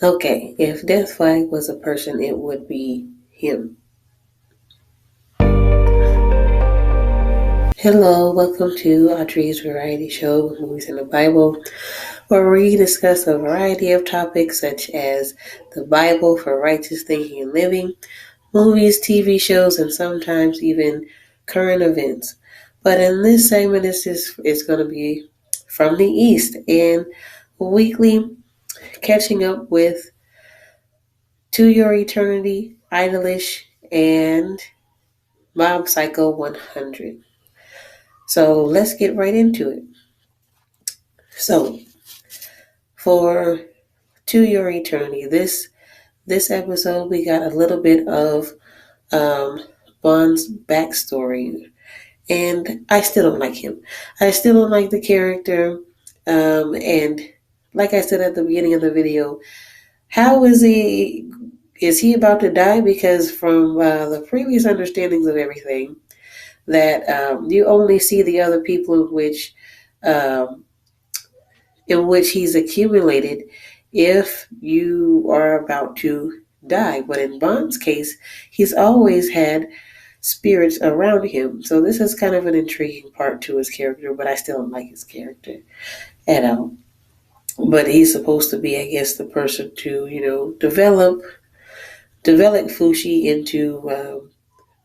Okay, if Death Flag was a person, it would be him. Hello, welcome to Audrey's Variety Show, Movies in the Bible, where we discuss a variety of topics such as the Bible for righteous thinking and living, movies, TV shows, and sometimes even current events. But in this segment, it's going to be from the East and weekly catching up with To Your Eternity, Idolish, and Mob Psycho 100. So let's get right into it. So for To Your Eternity, this episode we got a little bit of Bond's backstory, and I still don't like him. I still don't like the character, and like I said at the beginning of the video, how is he? Is he about to die? Because from the previous understandings of everything, that you only see the other people um, in which he's accumulated if you are about to die. But in Bond's case, he's always had spirits around him. So this is kind of an intriguing part to his character, but I still don't like his character at all. But he's supposed to be, I guess, the person to, develop Fushi into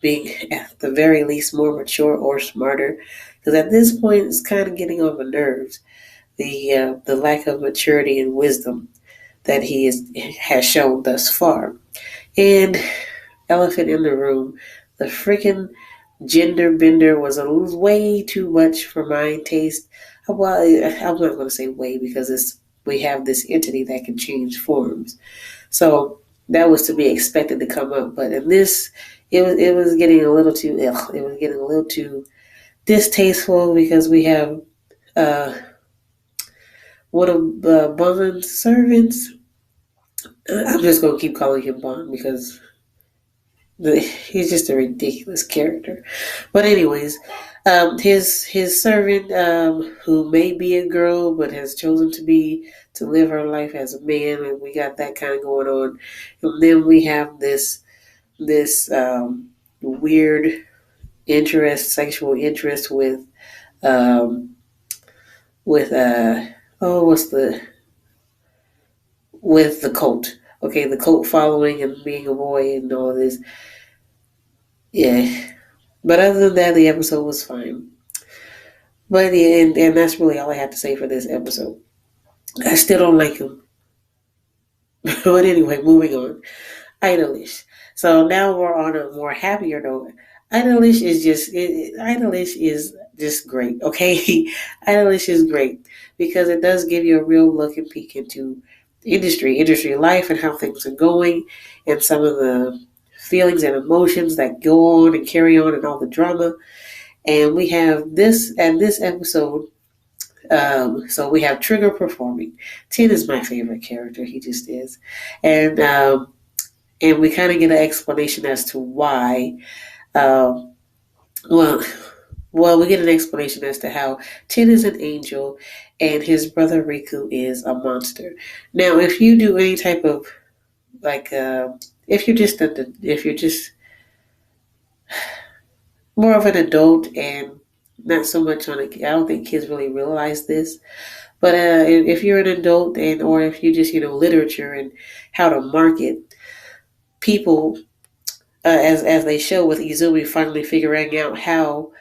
being at the very least more mature or smarter. Because at this point, it's kind of getting on my nerves. The lack of maturity and wisdom that has shown thus far. And elephant in the room, the freaking gender bender was way too much for my taste. Well, I'm not going to say way because we have this entity that can change forms. So that was to be expected to come up. But in this, it was getting a little too it was getting a little too distasteful because we have one of Bond's servants. I'm just going to keep calling him Bond because he's just a ridiculous character. But anyways, his servant, who may be a girl but has chosen to live her life as a man, and we got that kind of going on. And then we have this weird sexual interest um, with with the cult. Okay, the cult following and being a boy and all of this. Yeah. But other than that, the episode was fine. But yeah, and that's really all I have to say for this episode. I still don't like him. But anyway, moving on. Idolish. So now we're on a more happier note. Idolish is just great, okay? Idolish is great because it does give you a real look and peek into industry life and how things are going and some of the feelings and emotions that go on and carry on and all the drama. And we have this episode. So we have Trigger performing. Tin is my favorite character. He just is. And we kind of get an explanation as to why. Um, well, we get an explanation as to how Tin is an angel and his brother Riku is a monster. Now, if you do any type of if you're just more of an adult and not so much on I don't think kids really realize this, but if you're an adult or if you just literature and how to market people, as they show with Izumi finally figuring out how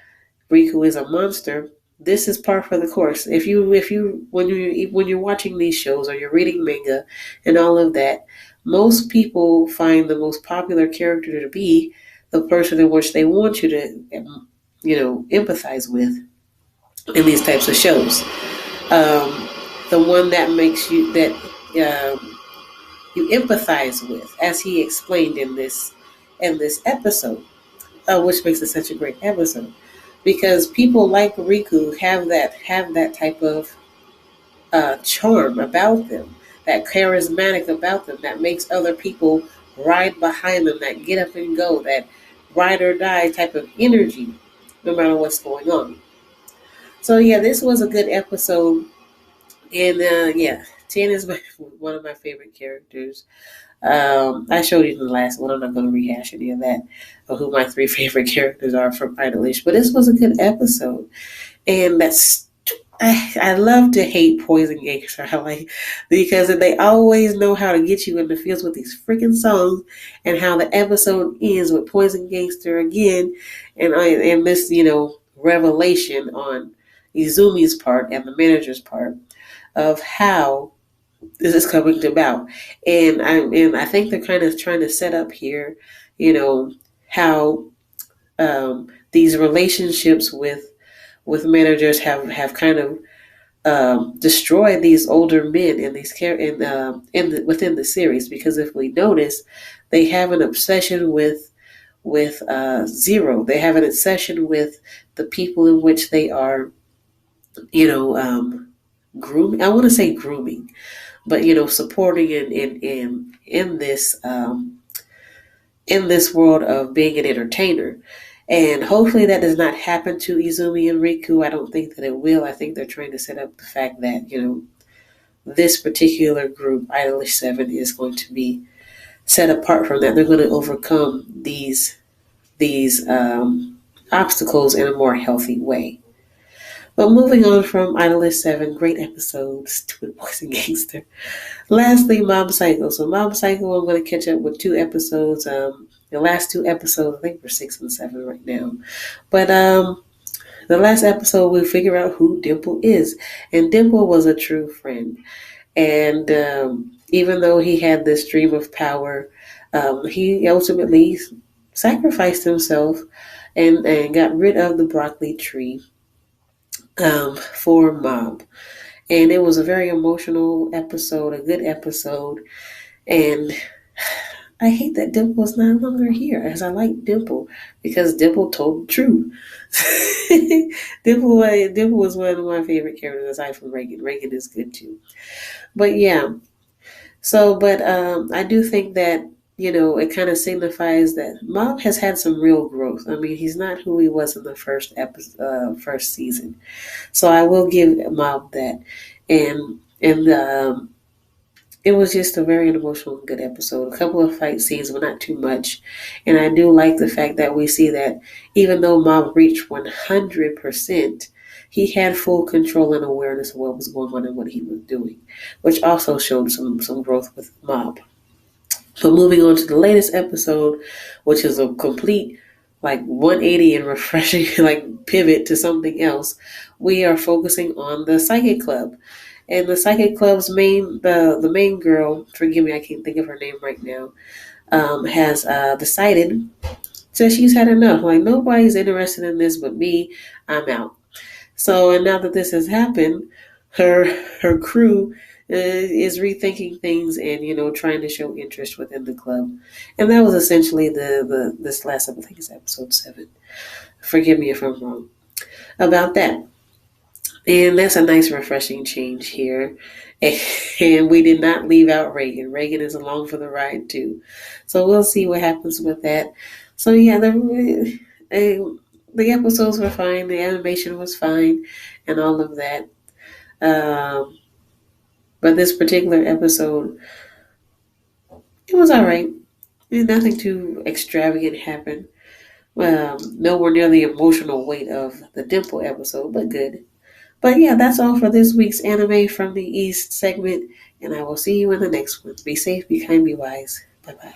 Riku is a monster. This is par for the course. If you when you're watching these shows or you're reading manga and all of that, most people find the most popular character to be the person in which they want you to empathize with in these types of shows. The one that makes you you empathize with, as he explained in this episode, which makes it such a great episode. Because people like Riku have that type of charm about them, that charismatic about them, that makes other people ride behind them, that get up and go, that ride or die type of energy, no matter what's going on. So yeah, this was a good episode, and 10 is one of my favorite characters. I showed you the last one. I'm not going to rehash any of that or who my three favorite characters are from Idolish, but this was a good episode. And I love to hate Poison Gangster. I like because they always know how to get you in the feels with these freaking songs, and how the episode ends with Poison Gangster again, and this revelation on Izumi's part and the manager's part of how this is coming about, and I think they're kind of trying to set up here, how these relationships with managers have kind of destroy these older men in these within the series, because if we notice, they have an obsession with Zero. They have an obsession with the people in which they are, grooming. I want to say grooming, but supporting in this world of being an entertainer. And hopefully that does not happen to Izumi and Riku. I don't think that it will. I think they're trying to set up the fact that, this particular group, Idolish 7, is going to be set apart from that. They're going to overcome these obstacles in a more healthy way. But moving on from Idolish 7, great episodes, Twin Boys and Gangster. Lastly, Mob Psycho. So Mob Psycho, I'm going to catch up with 2 episodes. The last 2 episodes, I think we're 6 and 7 right now. But the last episode, we figure out who Dimple is. And Dimple was a true friend. And even though he had this dream of power, he ultimately sacrificed himself and got rid of the broccoli tree for Mob. And it was a very emotional episode, a good episode. And I hate that Dimple is no longer here, as I like Dimple, because Dimple told the truth. Dimple was one of my favorite characters aside from Reagan. Reagan is good too. But yeah, but I do think that, it kind of signifies that Mob has had some real growth. I mean, he's not who he was in the first season. So I will give Mob that. And it was just a very emotional and good episode. A couple of fight scenes, but not too much. And I do like the fact that we see that even though Mob reached 100%, he had full control and awareness of what was going on and what he was doing, which also showed some growth with Mob. So moving on to the latest episode, which is a complete 180 and refreshing pivot to something else, we are focusing on the Psychic Club. And the Psychic Club's the main girl, forgive me, I can't think of her name right now, has decided that she's had enough. Nobody's interested in this but me. I'm out. So, and now that this has happened, her crew is rethinking things and trying to show interest within the club. And that was essentially this last episode. I think it's episode 7. Forgive me if I'm wrong about that. And that's a nice refreshing change here. And we did not leave out Reagan. Reagan is along for the ride too. So we'll see what happens with that. So yeah, the episodes were fine. The animation was fine and all of that. But this particular episode, it was all right. Nothing too extravagant happened. Nowhere near the emotional weight of the Dimple episode, but good. But yeah, that's all for this week's Anime from the East segment, and I will see you in the next one. Be safe, be kind, be wise. Bye-bye.